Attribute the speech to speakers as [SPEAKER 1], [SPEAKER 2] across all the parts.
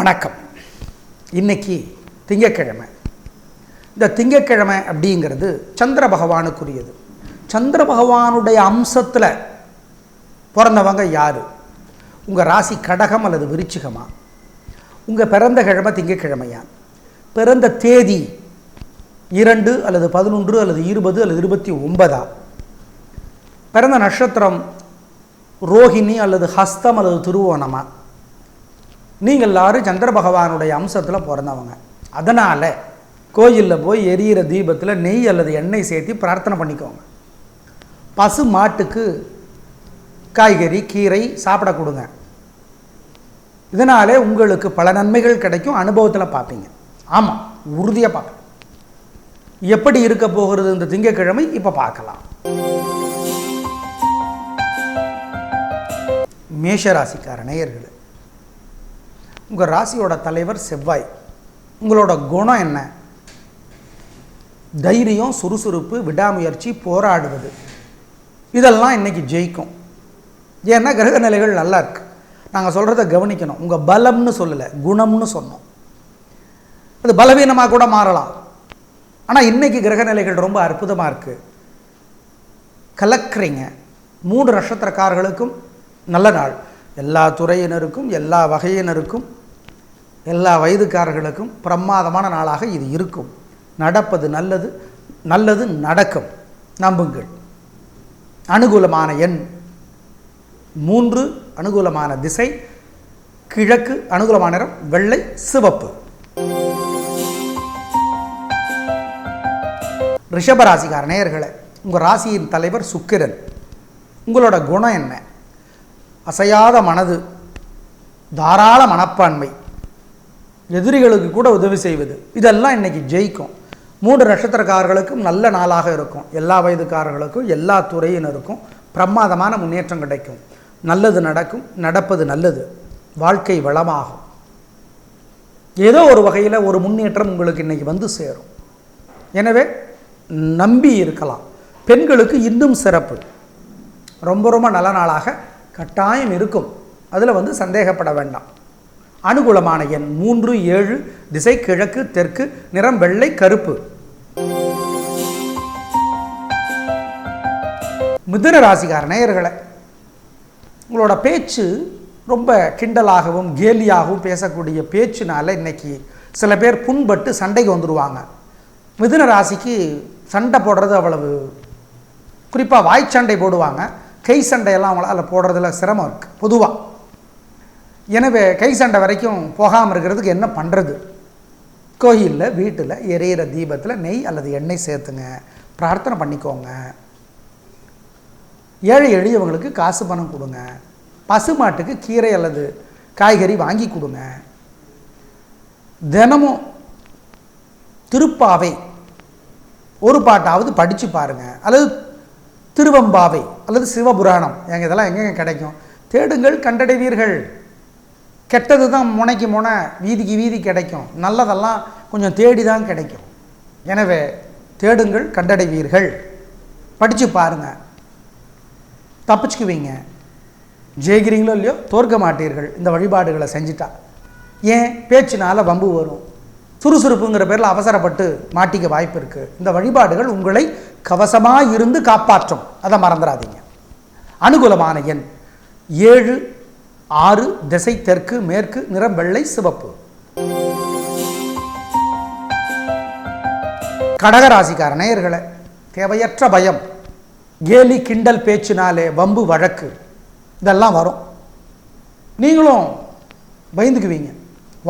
[SPEAKER 1] வணக்கம். இன்னைக்கு திங்கக்கிழமை. இந்த திங்கக்கிழமை அப்படிங்கிறது சந்திர பகவானுக்குரியது. சந்திர பகவானுடைய அம்சத்தில் பிறந்தவங்க யார்? உங்கள் ராசி கடகம் அல்லது விருச்சிகமா? உங்கள் பிறந்த கிழமை திங்கக்கிழமையா? பிறந்த தேதி 2 அல்லது 11 அல்லது 20 அல்லது 29? பிறந்த நட்சத்திரம் ரோஹிணி அல்லது ஹஸ்தம் அல்லது திருவோணமா? நீங்கள் எல்லாரும் சந்திர பகவானுடைய அம்சத்தில் பிறந்தவங்க. அதனால் கோயிலில் போய் எரியிற தீபத்தில் நெய் அல்லது எண்ணெய் சேர்த்து பிரார்த்தனை பண்ணிக்கோங்க. பசு மாட்டுக்கு காய்கறி கீரை சாப்பிட கொடுங்க. இதனாலே உங்களுக்கு பல நன்மைகள் கிடைக்கும். அனுபவத்தில் பார்ப்பீங்க. ஆமாம், உறுதியாக பார்க்கலாம். எப்படி இருக்க போகிறது இந்த திங்கக்கிழமை இப்போ பார்க்கலாம். மேஷராசிக்கார நேயர்களே, உங்கள் ராசியோட தலைவர் செவ்வாய். உங்களோட குணம் என்ன? தைரியம், சுறுசுறுப்பு, விடாமுயற்சி, போராடுவது, இதெல்லாம் இன்றைக்கி ஜெயிக்கும். ஏன்னா கிரக நிலைகள் நல்லா இருக்கு. நாங்கள் சொல்கிறத கவனிக்கணும். உங்கள் பலம்னு சொல்லலை, குணம்னு சொன்னோம். அது பலவீனமாக கூட மாறலாம். ஆனால் இன்றைக்கி கிரக நிலைகள் ரொம்ப அற்புதமாக இருக்குது. கலக்கிறீங்க. 3 நட்சத்திரக்காரர்களுக்கும் நல்ல நாள். எல்லா துறையினருக்கும், எல்லா வகையினருக்கும், எல்லா வயதுக்காரர்களுக்கும் பிரமாதமான நாளாக இது இருக்கும். நடப்பது நல்லது, நல்லது நடக்கும், நம்புங்கள். அனுகூலமான எண் 3, அனுகூலமான திசை கிழக்கு, அனுகூலமான நிறம் வெள்ளை சிவப்பு. ரிஷபராசிக்கார நேயர்களே, உங்கள் ராசியின் தலைவர் சுக்கிரன். உங்களோட குணம் என்ன? அசையாத மனது, தாராள மனப்பான்மை, எதிரிகளுக்கு கூட உதவி செய்வது, இதெல்லாம் இன்றைக்கி ஜெயிக்கும். 3 நட்சத்திரக்காரர்களுக்கும் நல்ல நாளாக இருக்கும். எல்லா வயதுக்காரர்களுக்கும், எல்லா துறையினருக்கும் பிரமாதமான முன்னேற்றம் கிடைக்கும். நல்லது நடக்கும், நடப்பது நல்லது, வாழ்க்கை வளமாகும். ஏதோ ஒரு வகையில் ஒரு முன்னேற்றம் உங்களுக்கு இன்றைக்கி வந்து சேரும். எனவே நம்பி இருக்கலாம். பெண்களுக்கு இன்னும் சிறப்பு. ரொம்ப ரொம்ப நல்ல நாளாக கட்டாயம் இருக்கும். அதில் சந்தேகப்பட வேண்டாம். அனுகூலமான எண் 3, 7, திசை கிழக்கு தெற்கு, நிறம் வெள்ளை கருப்பு. மிதுன ராசிக்கார நேயர்களே, உங்களோட பேச்சு ரொம்ப கிண்டலாகவும் கேலியாகவும் பேசக்கூடிய பேச்சுனால இன்னைக்கு சில பேர் புண்பட்டு சண்டைக்கு வந்துடுவாங்க. மிதுன ராசிக்கு சண்டை போடுறது அவ்வளவு, குறிப்பாக வாய்ச்சண்டை போடுவாங்க. கை சண்டையெல்லாம் அவங்களால் போடுறதுல சிரமம் இருக்குது பொதுவாக. எனவே கை சண்டை வரைக்கும் போகாமல் இருக்கிறதுக்கு என்ன பண்ணுறது? கோயிலில், வீட்டில் எரியிற தீபத்தில் நெய் அல்லது எண்ணெய் சேர்த்துங்க, பிரார்த்தனை பண்ணிக்கோங்க. ஏழை எளியவங்களுக்கு காசு பணம் கொடுங்க. பசுமாட்டுக்கு கீரை அல்லது காய்கறி வாங்கி கொடுங்க. தினமும் திருப்பாவை ஒரு பாட்டாவது படித்து பாருங்கள். அல்லது திருவம்பாவை அல்லது சிவபுராணம். இதெல்லாம் எங்கெங்க கிடைக்கும்? தேடுங்கள், கண்டடைவீர்கள். கெட்டது தான் முனைக்கு முனை, வீதிக்கு வீதி கிடைக்கும். நல்லதெல்லாம் கொஞ்சம் தேடி தான் கிடைக்கும். எனவே தேடுங்கள், கண்டடைவீர்கள். படித்து பாருங்கள், தப்பிச்சுக்குவீங்க. ஜெயிக்கிறீங்களோ இல்லையோ, தோற்க மாட்டீர்கள் இந்த வழிபாடுகளை செஞ்சுட்டா. ஏன்? பேச்சினால் வம்பு வரும். சுறுசுறுப்புங்கிற பேரில் அவசரப்பட்டு மாட்டிக்க வாய்ப்பு இருக்குது. இந்த வழிபாடுகள் உங்களை கவசமாக இருந்து காப்பாற்றும். அதை மறந்துடாதீங்க. அனுகூலமான எண் 7, 6, திசை தெற்கு மேற்கு, நிறம் வெள்ளை சிவப்பு. கடகராசிக்கார நேயர்களே, தேவையற்ற பயம், கேலி கிண்டல் பேச்சினாலே வம்பு வழக்கு இதெல்லாம் வரும். நீங்களும் பயந்துக்குவீங்க.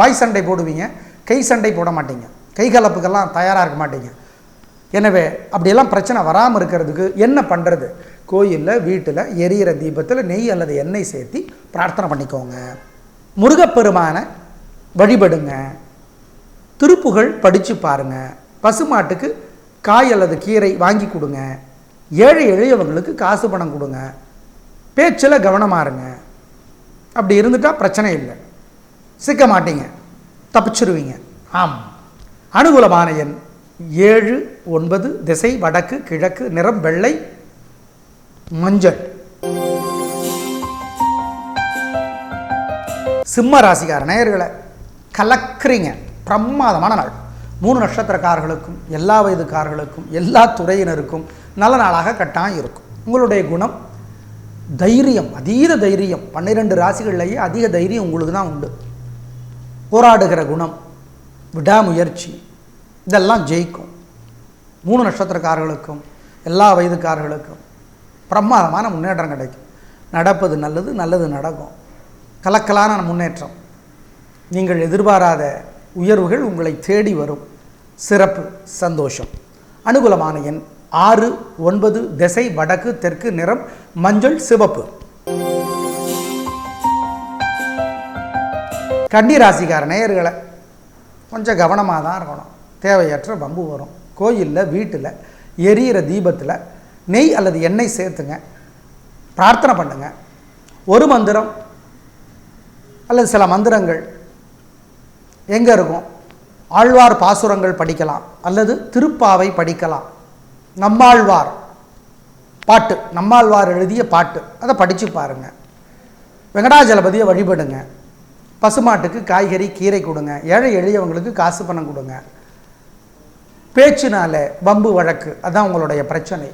[SPEAKER 1] வாய் சண்டை போடுவீங்க, கை சண்டை போட மாட்டீங்க. கை கலப்புக்கெல்லாம் தயாராக இருக்க மாட்டீங்க. எனவே அப்படியெல்லாம் பிரச்சனை வராமல் இருக்கிறதுக்கு என்ன பண்ணுறது? கோயிலில், வீட்டில் எரியிற தீபத்தில் நெய் அல்லது எண்ணெய் சேர்த்து பிரார்த்தனை பண்ணிக்கோங்க. முருகப்பெருமானை வழிபடுங்க. திருப்புகழ் படித்து பாருங்கள். பசுமாட்டுக்கு காய் அல்லது கீரை வாங்கி கொடுங்க. ஏழை எளியவங்களுக்கு காசு பணம் கொடுங்க. பேச்சில் கவனமாக இருங்க. அப்படி இருந்துட்டால் பிரச்சனை இல்லை, சிக்க மாட்டீங்க, தப்பிச்சிருவீங்க. ஆம். அனுகூலமான எண் 7, 9, திசை வடக்கு கிழக்கு, நிறம் வெள்ளை மஞ்சள். சிம்ம ராசிக்கார நேயர்களே, கலக்கிறீங்க. பிரமாதமான நாள். 3 நட்சத்திரக்காரர்களுக்கும் எல்லா வயதுக்காரர்களுக்கும் எல்லா துறையினருக்கும் நல்ல நாளாக கட்டாயம் இருக்கும். உங்களுடைய குணம் தைரியம், அதீத தைரியம். 12 ராசிகள்லேயே அதிக தைரியம் உங்களுக்கு தான் உண்டு. போராடுகிற குணம், விடாமுயற்சி, இதெல்லாம் ஜெயிக்கும். 3 நட்சத்திரக்காரர்களுக்கும் எல்லா வயதுக்காரர்களுக்கும் பிரமாதமான முன்னேற்றம் கிடைக்கும். நடப்பது நல்லது, நல்லது நடக்கும். கலக்கலான முன்னேற்றம். நீங்கள் எதிர்பாராத உயர்வுகள் உங்களை தேடி வரும். சிறப்பு, சந்தோஷம். அனுகூலமான எண் 6, 9. திசை வடக்கு, தெற்கு. நிறம் மஞ்சள், சிவப்பு. கன்னி ராசிக்கார நேயர்களை கொஞ்சம் கவனமாக தான் இருக்கணும். தேவையற்ற வம்பு வரும். கோயிலில், வீட்டில் எரியிற தீபத்தில் நெய் அல்லது எண்ணெய் சேர்த்துங்க. பிரார்த்தனை பண்ணுங்க. ஒரு மந்திரம் அல்லது சில மந்திரங்கள் எங்கே இருக்கும்? ஆழ்வார் பாசுரங்கள் படிக்கலாம், அல்லது திருப்பாவை படிக்கலாம். நம்மாழ்வார் பாட்டு, நம்மாழ்வார் எழுதிய பாட்டு, அதை படித்து பாருங்கள். வெங்கடாஜலபதியை வழிபடுங்க. பசுமாட்டுக்கு காய்கறி, கீரை கொடுங்க. ஏழை எளியவங்களுக்கு காசு பணம் கொடுங்க. பேச்சினால வம்பு வழக்கு, அதுதான் உங்களுடைய பிரச்சனை.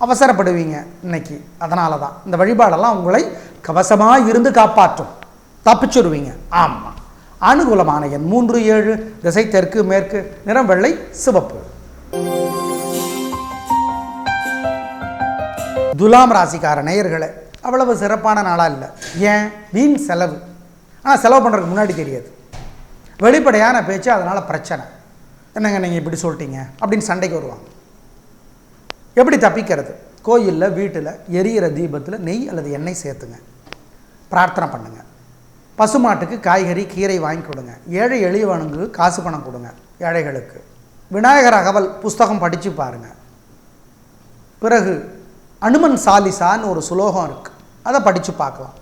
[SPEAKER 1] அவசரப்படுவீங்க இன்னைக்கு. அதனால தான் இந்த வழிபாடெல்லாம் உங்களை கவசமாக இருந்து காப்பாற்றும். தப்பிச்சுடுவீங்க. ஆமாம். அனுகூலமான எண் 3, 7. திசை தெற்கு, மேற்கு. நிறம் வெள்ளை, சிவப்பு. துலாம் ராசிக்கார நேயர்களே அவ்வளவு சிறப்பான நாளாக இல்லை. ஏன்? வீண் செலவு. ஆனால் செலவு பண்ணுறதுக்கு முன்னாடி தெரியாது. வெளிப்படையான பேச்சு, அதனால் பிரச்சனை. என்னங்க நீங்கள் இப்படி சொல்லிட்டீங்க அப்படின்னு சண்டைக்கு வருவாங்க. எப்படி தப்பிக்கிறது? கோயிலில், வீட்டில் எரியிற தீபத்தில் நெய் அல்லது எண்ணெய் சேர்த்துங்க. பிரார்த்தனை பண்ணுங்க. பசுமாட்டுக்கு காய்கறி, கீரை வாங்கி கொடுங்க. ஏழை எளியவனுக்கு காசு பணம் கொடுங்க. ஏழைகளுக்கு விநாயகர் அகவல் புஸ்தகம் படித்து பாருங்கள். பிறகு அனுமன் சாலிசான்னு ஒரு சுலோகம் இருக்குது, அதை படித்து பார்க்கலாம்.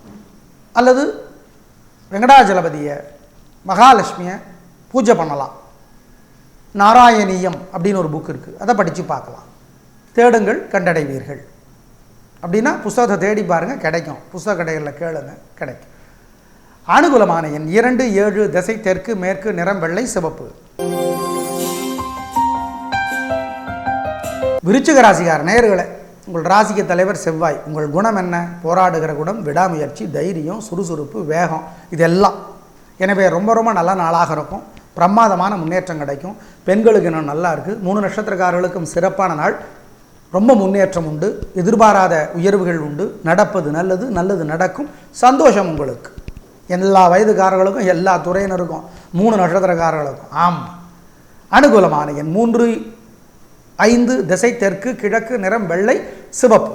[SPEAKER 1] அல்லது வெங்கடாஜலபதியை, மகாலட்சுமியை பூஜை பண்ணலாம். நாராயணியம் அப்படின்னு ஒரு புக் இருக்குது, அதை படித்து பார்க்கலாம். தேடுங்கள், கண்டடைவீர்கள். அப்படின்னா புஸ்தகத்தை தேடி பாருங்கள், கிடைக்கும். புஸ்தக கடைகளில் கேளுங்க, கிடைக்கும். அனுகூலமான எண் 2, 7. திசை தெற்கு, மேற்கு. நிறம் வெள்ளை, சிவப்பு. விருச்சிக ராசிக்கார நேயர்களே, உங்கள் ராசிக்கு தலைவர் செவ்வாய். உங்கள் குணம் என்ன? போராடுகிற குணம், விடாமுயற்சி, தைரியம், சுறுசுறுப்பு, வேகம், இதெல்லாம். எனவே ரொம்ப ரொம்ப நல்ல நாளாக இருக்கும். பிரமாதமான முன்னேற்றம் கிடைக்கும். பெண்களுக்கு இன்னும் நல்லா இருக்குது. 3 நட்சத்திரக்காரர்களுக்கும் சிறப்பான நாள். ரொம்ப முன்னேற்றம் உண்டு. எதிர்பாராத உயர்வுகள் உண்டு. நடப்பது நல்லது, நல்லது நடக்கும். சந்தோஷம் உங்களுக்கு. எல்லா வயதுக்காரர்களுக்கும் எல்லா துறையினருக்கும் 3 நட்சத்திரக்காரர்களுக்கும். ஆமாம். அனுகூலமான எண் 3, 5. திசை தெற்கு, கிழக்கு. நிறம் வெள்ளை, சிவப்பு.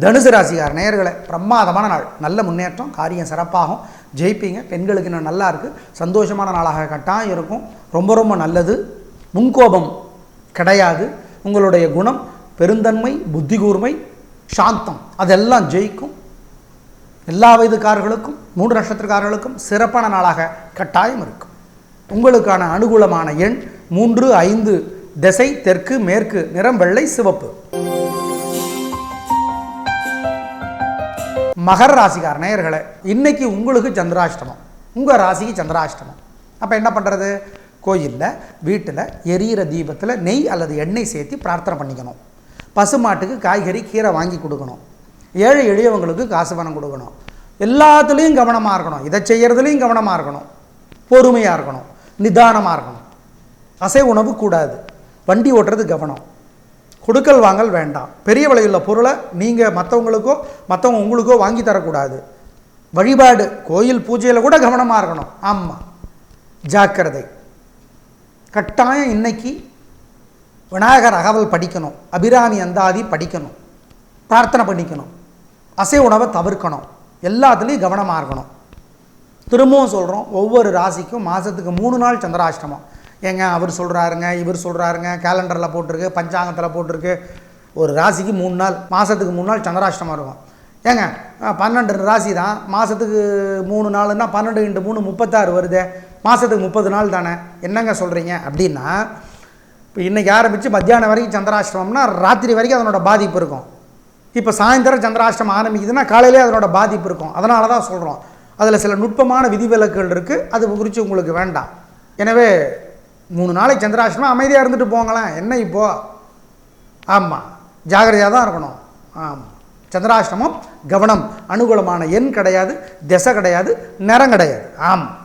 [SPEAKER 1] தனுசு ராசிக்கார நேயர்களே பிரமாதமான நாள். நல்ல முன்னேற்றம், காரியம் சிறப்பாகும், ஜெயிப்பீங்க. பெண்களுக்கு இன்னும் நல்லா இருக்குது. சந்தோஷமான நாளாக கட்டாயம் இருக்கும். ரொம்ப ரொம்ப நல்லது. முன்கோபம் கிடையாது. உங்களுடைய குணம் பெருந்தன்மை, புத்தி கூர்மை, சாந்தம், அதெல்லாம் ஜெயிக்கும். எல்லா வயதுக்காரர்களுக்கும் 3 நட்சத்திரக்காரர்களுக்கும் சிறப்பான நாளாக கட்டாயம் இருக்கும். உங்களுக்கான அனுகூலமான எண் 3, 5. திசை தெற்கு, மேற்கு. நிறம் வெள்ளை, சிவப்பு. மகர ராசிக்கார நேயர்களே, இன்னைக்கு உங்களுக்கு சந்திராஷ்டமம். உங்கள் ராசிக்கு சந்திராஷ்டமம். அப்போ என்ன பண்ணுறது? கோயிலில், வீட்டில் எரியிற தீபத்தில் நெய் அல்லது எண்ணெய் சேர்த்து பிரார்த்தனை பண்ணிக்கணும். பசுமாட்டுக்கு காய்கறி, கீரை வாங்கி கொடுக்கணும். ஏழை எளியவங்களுக்கு காசு பணம் கொடுக்கணும். எல்லாத்துலேயும் கவனமாக இருக்கணும். இதை செய்கிறதுலையும் கவனமாக இருக்கணும். பொறுமையாக இருக்கணும். நிதானமாக இருக்கணும். அசை உணவு கூடாது. வண்டி ஓட்டுறது கவனம். கொடுக்கல் வாங்கல் வேண்டாம். பெரிய விலையுள்ள பொருளை நீங்கள் மற்றவங்களுக்கோ மற்றவங்க உங்களுக்கோ வாங்கி தரக்கூடாது. வழிபாடு, கோயில் பூஜையில் கூட கவனமாக இருக்கணும். ஆமாம், ஜாக்கிரதை. கட்டாயம் இன்னைக்கு விநாயகர் அகவல் படிக்கணும். அபிராமி அந்தாதி படிக்கணும். பிரார்த்தனை பண்ணிக்கணும். அசை உணவை தவிர்க்கணும். எல்லாத்துலேயும் கவனமாக இருக்கணும். திரும்பவும் சொல்கிறோம், ஒவ்வொரு ராசிக்கும் மாதத்துக்கு 3 நாள் சந்திராஷ்டமம். ஏங்க அவர் சொல்கிறாருங்க, இவர் சொல்கிறாருங்க, கேலண்டரில் போட்டிருக்கு, பஞ்சாங்கத்தில் போட்டிருக்கு. ஒரு ராசிக்கு 3 நாள், மாதத்துக்கு 3 நாள் சந்திராஷ்டமம் இருக்கும். ஏங்க 12 ராசி தான், மாதத்துக்கு 3 நாள்னா 12 × 3 36 வருது. மாதத்துக்கு 30 நாள் தானே, என்னங்க சொல்கிறீங்க அப்படின்னா, இப்போ இன்றைக்கி ஆரம்பித்து மத்தியானம் வரைக்கும் சந்திராஷ்டமம்னா ராத்திரி வரைக்கும் அதனோட பாதிப்பு இருக்கும். இப்போ சாயந்தரம் சந்திராஷ்டமம் ஆரம்பிக்குதுன்னா காலையிலே அதனோட பாதிப்பு இருக்கும். அதனால தான் சொல்கிறோம், அதில் சில நுட்பமான விதிவிலக்குகள் இருக்குது, அது குறித்து உங்களுக்கு வேண்டாம். எனவே 3 நாளைக்கு சந்திராஷ்டமம் அமைதியாக இருந்துட்டு போங்களேன், என்ன இப்போது? ஆமாம், ஜாகிரதையாக தான் இருக்கணும். ஆமாம், சந்திராஷ்டமம் கவனம். அனுகூலமான எண் கிடையாது, திசை கிடையாது, நிறம் கிடையாது. ஆமாம்.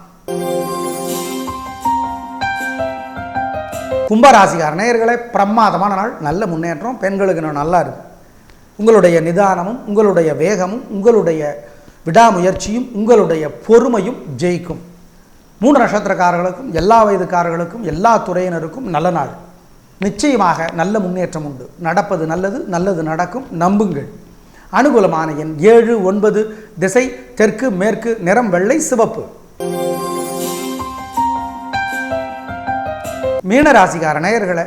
[SPEAKER 1] கும்பராசிக்கார நேயர்களே, பிரமாதமான நாள், நல்ல முன்னேற்றம். பெண்களுக்கு இன்னும் நல்லா இருக்கும். உங்களுடைய நிதானமும் உங்களுடைய வேகமும் உங்களுடைய விடாமுயற்சியும் உங்களுடைய பொறுமையும் ஜெயிக்கும். 3 நட்சத்திரக்காரர்களுக்கும் எல்லா வயதுக்காரர்களுக்கும் எல்லா துறையினருக்கும் நல்ல நாள். நிச்சயமாக நல்ல முன்னேற்றம் உண்டு. நடப்பது நல்லது, நல்லது நடக்கும், நம்புங்கள். அனுகூலமான எண் 7, 9, திசை தெற்கு மேற்கு, நிறம் வெள்ளை சிவப்பு. மீனராசிக்கார நேயர்களை,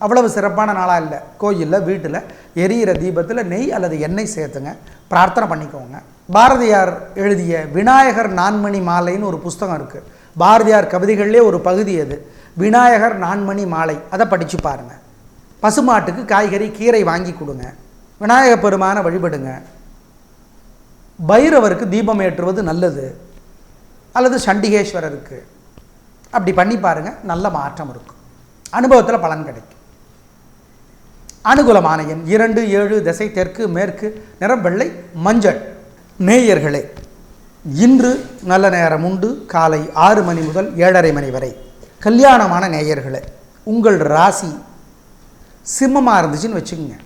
[SPEAKER 1] அவ்வளவு சிறப்பான நாளாக இல்லை. கோயிலில் வீட்டில் எரியிற தீபத்தில் நெய் அல்லது எண்ணெய் சேர்த்துங்க, பிரார்த்தனை பண்ணிக்கோங்க. பாரதியார் எழுதிய விநாயகர் நான்மணி மாலைன்னு ஒரு புஸ்தகம் இருக்குது. பாரதியார் கவிதைகள்லேயே ஒரு பகுதி அது, விநாயகர் நான்மணி மாலை. அதை படித்து பாருங்கள். பசுமாட்டுக்கு காய்கறி கீரை வாங்கி கொடுங்க. விநாயக பெருமான வழிபடுங்க. பைரவருக்கு தீபம் ஏற்றுவது நல்லது, அல்லது சண்டிகேஸ்வரருக்கு அப்படி பண்ணி பாருங்கள், நல்ல மாற்றம் இருக்கும். அனுபவத்தில் பலன் கிடைக்கும். அனுகூலமான எண் 2, 7, திசை தெற்கு மேற்கு, நிறம் வெள்ளை மஞ்சள். நேயர்களே, இன்று நல்ல நேரம் உண்டு. காலை 6 மணி முதல் 7:30 மணி வரை. கல்யாணமான நேயர்களே, உங்கள் ராசி சிம்மமாக இருந்துச்சுன்னு வச்சுக்கோங்க.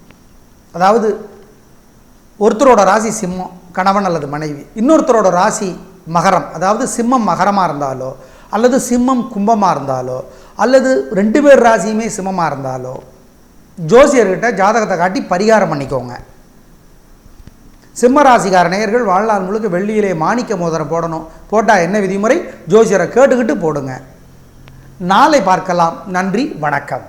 [SPEAKER 1] அதாவது ஒருத்தரோட ராசி சிம்மம், கணவன் அல்லது மனைவி, இன்னொருத்தரோட ராசி மகரம், அதாவது சிம்மம் மகரமாக இருந்தாலோ அல்லது சிம்மம் கும்பமாக இருந்தாலோ அல்லது 2 பேர் ராசியுமே சிம்மமாக இருந்தாலோ ஜோசியர்கிட்ட ஜாதகத்தை காட்டி பரிகாரம் பண்ணிக்கோங்க. சிம்ம ராசிக்கார நேயர்கள் வாழ்நாள் முழுக்க வெள்ளியிலே மாணிக்க மோதிரம் போடணும். போட்டால் என்ன விதிமுறை? ஜோசியரை கேட்டுக்கிட்டு போடுங்க. நாளை பார்க்கலாம். நன்றி, வணக்கம்.